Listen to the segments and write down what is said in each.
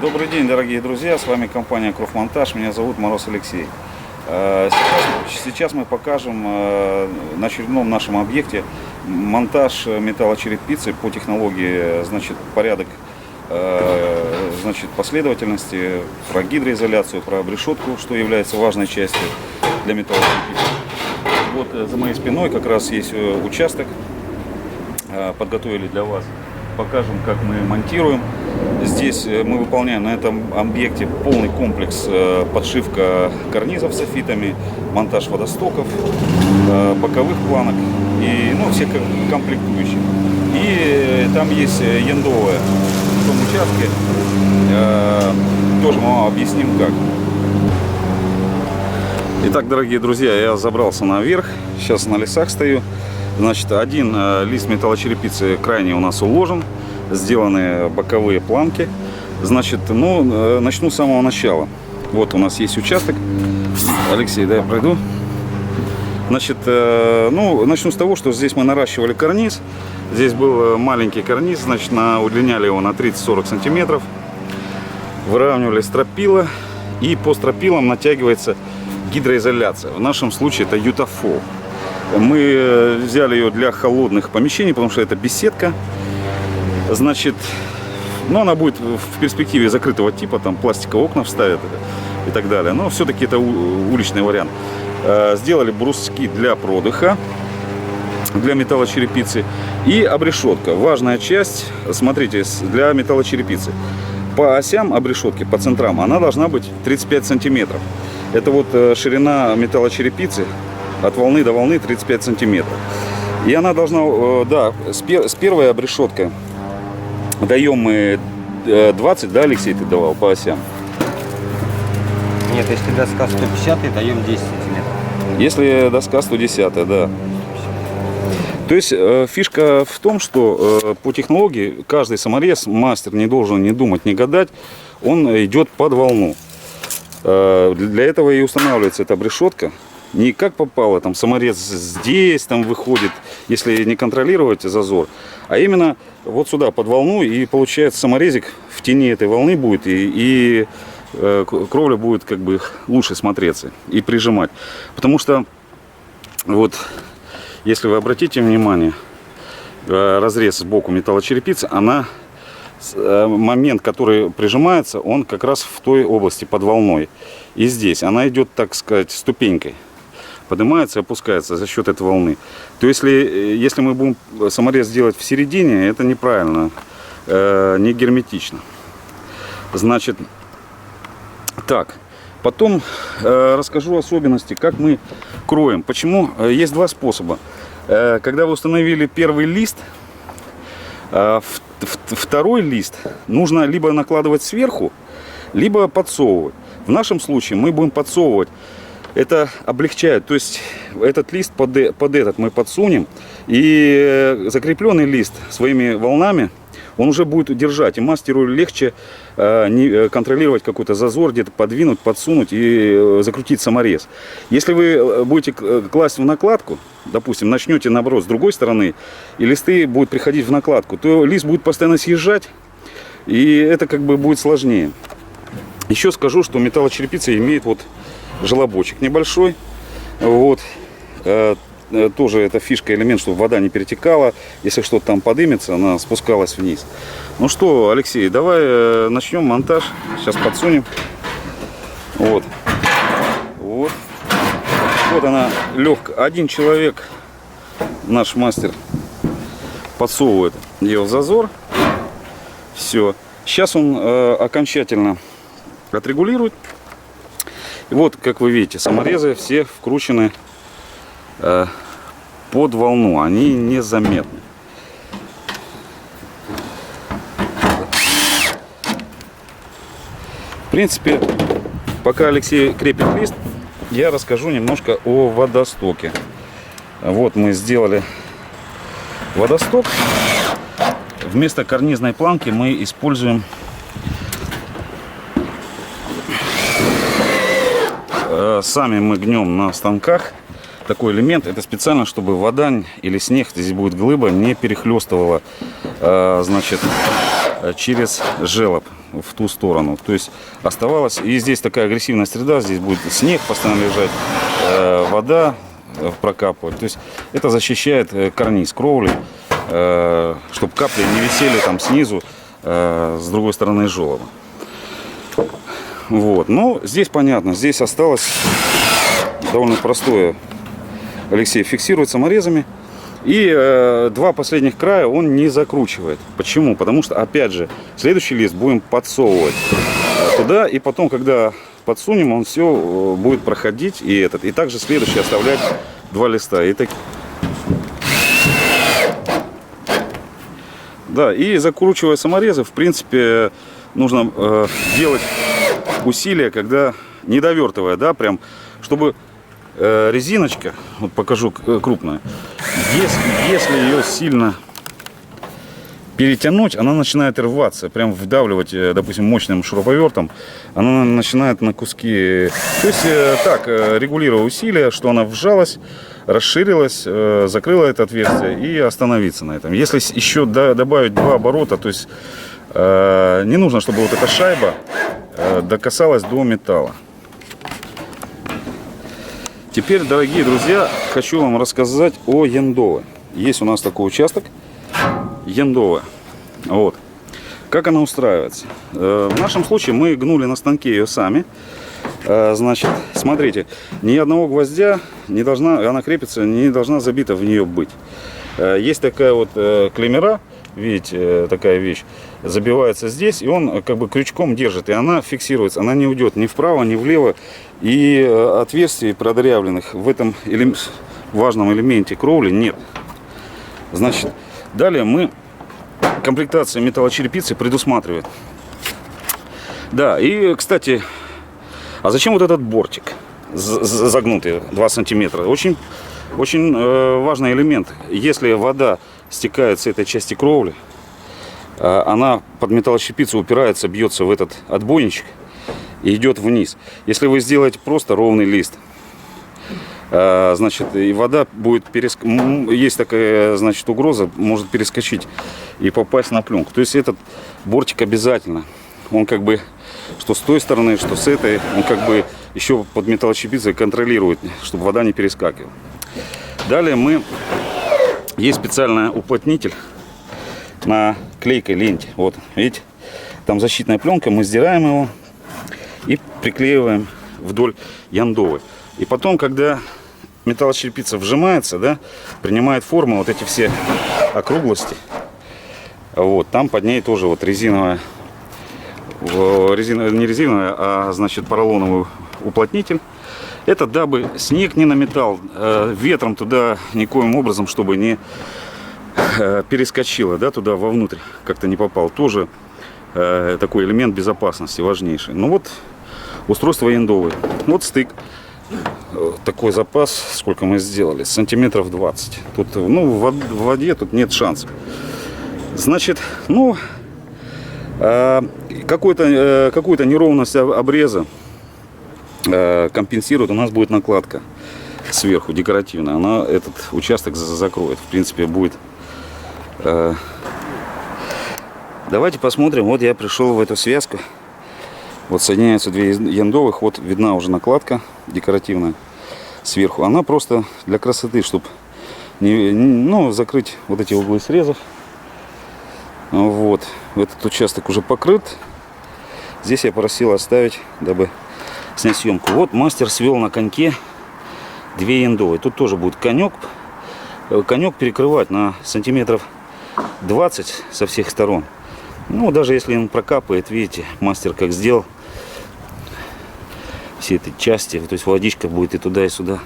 Добрый день, дорогие друзья, с вами компания Круфмонтаж, меня зовут Мороз Алексей. Сейчас мы покажем на очередном нашем объекте монтаж металлочерепицы по технологии, порядок последовательности, про гидроизоляцию, про обрешетку, что является важной частью для металлочерепицы. Вот за моей спиной как раз есть участок, подготовили для вас. Покажем, как мы монтируем. Здесь мы выполняем на этом объекте полный комплекс: подшивка карнизов с софитами, монтаж водостоков, боковых планок и все комплектующие. И там есть яндовая в том участке. Тоже мы вам объясним как. Итак, дорогие друзья, я забрался наверх. Сейчас на лесах стою. Один лист металлочерепицы крайне у нас уложен, сделаны боковые планки. Начну с самого начала. Вот у нас есть участок. Алексей, да, я пройду. Начну с того, что здесь мы наращивали карниз. Здесь был маленький карниз, удлиняли его на 30-40 сантиметров. Выравнивали стропила, и по стропилам натягивается гидроизоляция. В нашем случае это Ютафол. Мы взяли ее для холодных помещений, потому что это беседка. Она будет в перспективе закрытого типа, там пластиковые окна вставят и так далее. Но все-таки это уличный вариант. Сделали бруски для продыха, для металлочерепицы. И обрешетка. Важная часть, смотрите, для металлочерепицы. По осям обрешетки, по центрам, она должна быть 35 сантиметров. Это вот ширина металлочерепицы. От волны до волны 35 сантиметров. И она должна, с первой обрешеткой даем мы 20, да, Алексей, ты давал по осям? Нет, если доска 150, даем 10 сантиметров. Если доска 110, да. То есть фишка в том, что по технологии каждый саморез, мастер, не должен ни думать, ни гадать, он идет под волну. Для этого и устанавливается эта обрешетка. Не как попало, там саморез здесь там выходит, если не контролировать зазор, а именно вот сюда под волну, и получается саморезик в тени этой волны будет, и кровля будет как бы лучше смотреться и прижимать. Потому что вот, если вы обратите внимание, разрез сбоку металлочерепицы, момент, который прижимается, он как раз в той области под волной. И здесь она идет, так сказать, ступенькой. Поднимается и опускается за счет этой волны. То если мы будем саморез делать в середине, это неправильно, не герметично. Потом расскажу особенности, как мы кроем. Почему? Есть два способа. Когда вы установили первый лист, второй лист нужно либо накладывать сверху, либо подсовывать. В нашем случае мы будем подсовывать. Это облегчает, то есть этот лист под этот мы подсунем, и закрепленный лист своими волнами он уже будет держать, и мастеру легче контролировать какой-то зазор, где-то подвинуть, подсунуть и закрутить саморез. Если вы будете класть в накладку, допустим, начнете наоборот с другой стороны, и листы будут приходить в накладку, то лист будет постоянно съезжать, и это как бы будет сложнее. Еще скажу, что металлочерепица имеет желобочек небольшой. Тоже это фишка, элемент, чтобы вода не перетекала. Если что-то там подымется, она спускалась вниз. Ну что, Алексей, давай начнем монтаж. Сейчас подсунем. Вот она легкая. Один человек, наш мастер, подсовывает ее в зазор. Все. Сейчас он окончательно отрегулирует. И вот, как вы видите, саморезы все вкручены под волну, они незаметны. В принципе, пока Алексей крепит лист, я расскажу немножко о водостоке. Вот мы сделали водосток. Вместо карнизной планки мы используем сами мы гнем на станках такой элемент. Это специально, чтобы вода или снег, здесь будет глыба, не перехлестывала, значит, через желоб. в ту сторону. То есть оставалось, и здесь такая агрессивная среда, здесь будет снег постоянно лежать, вода прокапывать. То есть это защищает карниз кровли, чтобы капли не висели там снизу, с другой стороны желоба. Вот. Но здесь понятно, здесь осталось довольно простое. Алексей фиксирует саморезами. И два последних края он не закручивает. Почему? Потому что, опять же, следующий лист будем подсовывать туда. И потом, когда подсунем, он все будет проходить. И этот. И также следующий оставлять два листа. И так... Да, и закручивая саморезы, в принципе, нужно делать усилия, когда не довертывая, да, прям, чтобы резиночка, вот покажу крупная, если ее сильно перетянуть, она начинает рваться, прям вдавливать, допустим, мощным шуруповертом, она начинает на куски. То есть так, регулируя усилия, что она вжалась, расширилась, закрыла это отверстие и остановиться на этом. Если еще добавить 2 оборота, то есть не нужно, чтобы вот эта шайба докасалась до металла. Теперь, дорогие друзья, хочу вам рассказать о яндове. Есть у нас такой участок яндове. Вот. Как она устраивается? В нашем случае мы гнули на станке ее сами. Значит, смотрите, ни одного гвоздя не должна, она крепится, не должна забита в нее быть. Есть такая вот клемера, видите, такая вещь, забивается здесь, и он как бы крючком держит, и она фиксируется, она не уйдет ни вправо, ни влево, и отверстий продырявленных в этом важном элементе кровли нет. Значит, далее мы, комплектация металлочерепицы предусматривает. Да, и, кстати, а зачем вот этот бортик загнутый 2 сантиметра? Очень важный элемент. Если вода стекает с этой части кровли, она под металлочерепицу упирается, бьется в этот отбойничек и идет вниз. Если вы сделаете просто ровный лист, значит, и вода будет есть такая, значит, угроза, может перескочить и попасть на пленку. То есть этот бортик обязательно. Он как бы, что с той стороны, что с этой, он как бы еще под металлочерепицей контролирует, чтобы вода не перескакивала. Далее есть специальный уплотнитель на клейкой ленте. Вот, видите, там защитная пленка, мы сдираем его и приклеиваем вдоль яндовы. И потом, когда металлочерепица вжимается, да, принимает форму, вот эти все округлости, вот, там под ней тоже вот резиновая, не резиновая, а значит поролоновый уплотнитель. Это дабы снег не наметал, ветром туда никоим образом, чтобы не перескочило, да, туда вовнутрь, как-то не попал. Тоже такой элемент безопасности важнейший. Ну вот устройство яндовое. Вот стык. Такой запас, сколько мы сделали, сантиметров 20. Тут, ну, в воде тут нет шансов. Значит, ну, какую-то неровность обреза компенсирует. У нас будет накладка сверху декоративная. Она этот участок закроет. В принципе, будет. Давайте посмотрим. Вот я пришел в эту связку. Вот соединяются 2 яндовых. Вот видна уже накладка декоративная сверху. Она просто для красоты, чтобы закрыть вот эти углы срезов. Вот. Этот участок уже покрыт. Здесь я просил оставить, дабы снять съемку. Вот мастер свел на коньке 2 яндовые. Тут тоже будет конек. Конек перекрывать на сантиметров 20 со всех сторон. Ну, даже если он прокапает, видите, мастер как сделал все эти части. То есть водичка будет и туда, и сюда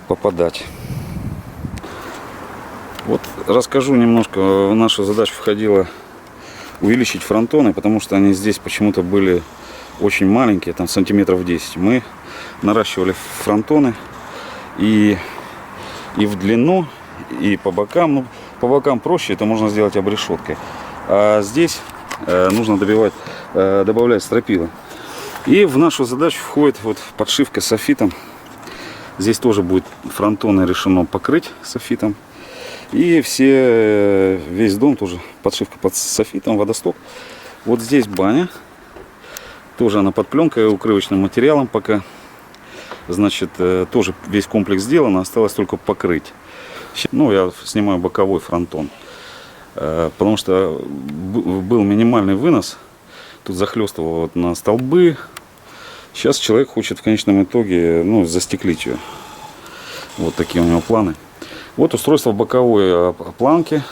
попадать. Вот расскажу немножко. В нашу задачу входило увеличить фронтоны, потому что они здесь почему-то были очень маленькие, там сантиметров 10. Мы наращивали фронтоны и в длину, и по бокам. Ну, по бокам проще, это можно сделать обрешеткой. А здесь нужно добавлять стропила. И в нашу задачу входит вот подшивка софитом. Здесь тоже будет фронтоны решено покрыть софитом. И весь дом тоже подшивка под софитом, водосток. Вот здесь баня. Тоже она под пленкой, укрывочным материалом пока. Значит, тоже весь комплекс сделан, осталось только покрыть. Ну, я снимаю боковой фронтон. Потому что был минимальный вынос. Тут захлестывало вот на столбы. Сейчас человек хочет в конечном итоге, ну, застеклить ее. Вот такие у него планы. Вот устройство боковой планки.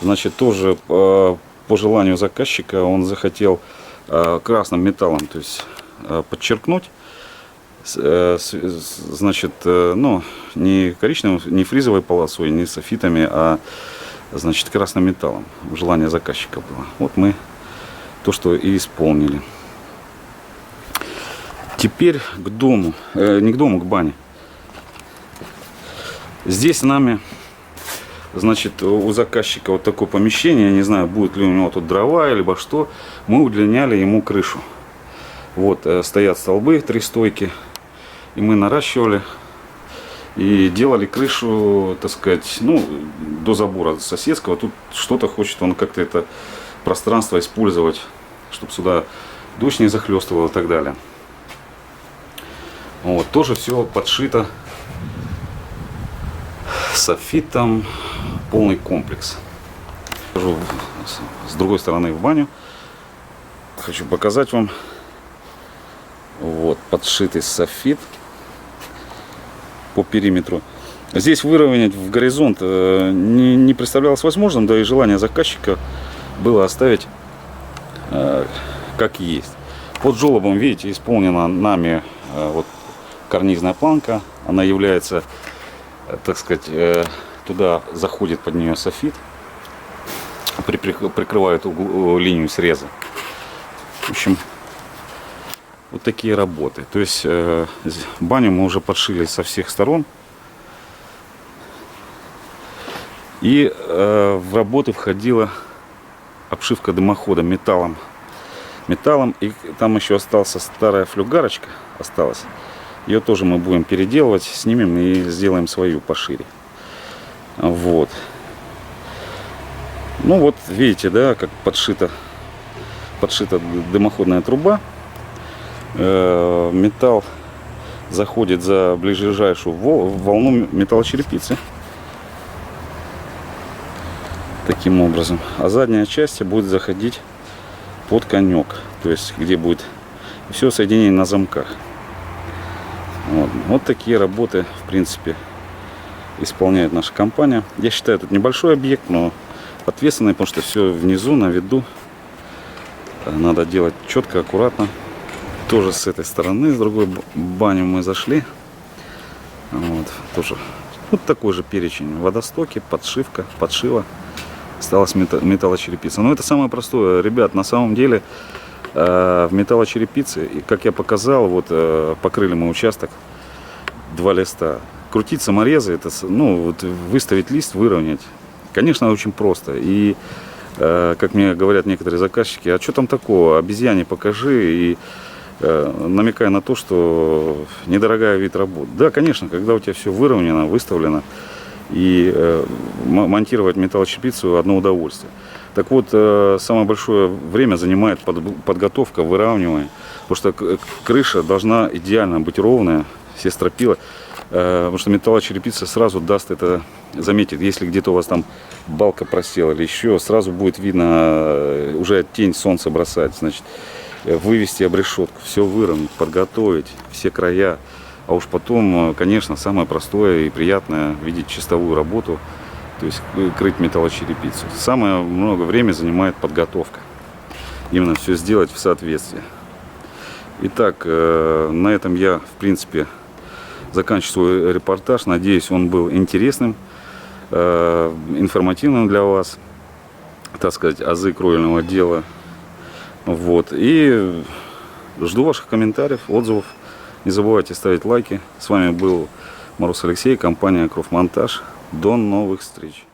Значит, тоже по желанию заказчика он захотел красным металлом, то есть подчеркнуть. Значит, ну, не коричневым, не фризовой полосой, не софитами, а, значит, красным металлом. Желание заказчика было. Вот мы то, что и исполнили. Теперь к дому, не к дому, к бане. Здесь с нами, значит, у заказчика вот такое помещение. Я не знаю, будет ли у него тут дрова, либо что. Мы удлиняли ему крышу. Вот стоят столбы, 3 стойки. И мы наращивали и делали крышу, так сказать, ну, до забора соседского. Тут что-то хочет он как-то это пространство использовать, чтобы сюда дождь не захлестывал и так далее. Вот, тоже все подшито софитом, полный комплекс. Хожу с другой стороны в баню. Хочу показать вам. Вот, подшитый софит по периметру. Здесь выровнять в горизонт не представлялось возможным, да и желание заказчика было оставить как есть. Под желобом, видите, исполнена нами вот карнизная планка. Она является, так сказать, туда заходит под нее софит, прикрывает линию среза. В общем, вот такие работы. То есть баню мы уже подшили со всех сторон. И в работы входила обшивка дымохода металлом. И там еще осталась старая флюгарочка. Осталась. Ее тоже мы будем переделывать, снимем и сделаем свою пошире. Вот. Ну вот, видите, да, как подшита дымоходная труба. Металл заходит за ближайшую волну металлочерепицы. Таким образом. А задняя часть будет заходить под конек. То есть, где будет все соединение на замках. Вот такие работы, в принципе, исполняет наша компания. Я считаю, это небольшой объект, но ответственный, потому что все внизу, на виду. Надо делать четко, аккуратно. Тоже с этой стороны, с другой бани мы зашли. Вот, тоже вот такой же перечень. Водостоки, подшивка, подшива. Осталась металлочерепица. Но это самое простое. Ребят, на самом деле в металлочерепице, и как я показал, вот покрыли мы участок 2 листа. Крутить саморезы, это, ну, вот выставить лист, выровнять, конечно, очень просто. И как мне говорят некоторые заказчики, а что там такого, обезьяне покажи, и намекая на то, что недорогая вид работ. Да, конечно, когда у тебя все выровнено, выставлено, и монтировать металлочерепицу одно удовольствие. Так вот, самое большое время занимает подготовка, выравнивание, потому что крыша должна идеально быть ровная, все стропила, потому что металлочерепица сразу даст это, заметит, если где-то у вас там балка просела или еще, сразу будет видно, уже тень солнца бросать, значит, вывести обрешетку, все выровнять, подготовить, все края. А уж потом, конечно, самое простое и приятное видеть чистовую работу, то есть крыть металлочерепицу. Самое много времени занимает подготовка. Именно все сделать в соответствии. Итак, на этом я, в принципе, заканчиваю свой репортаж. Надеюсь, он был интересным, информативным для вас, так сказать, азы кровельного дела. Вот. И жду ваших комментариев, отзывов. Не забывайте ставить лайки. С вами был Мороз Алексей, компания Кровмонтаж. До новых встреч.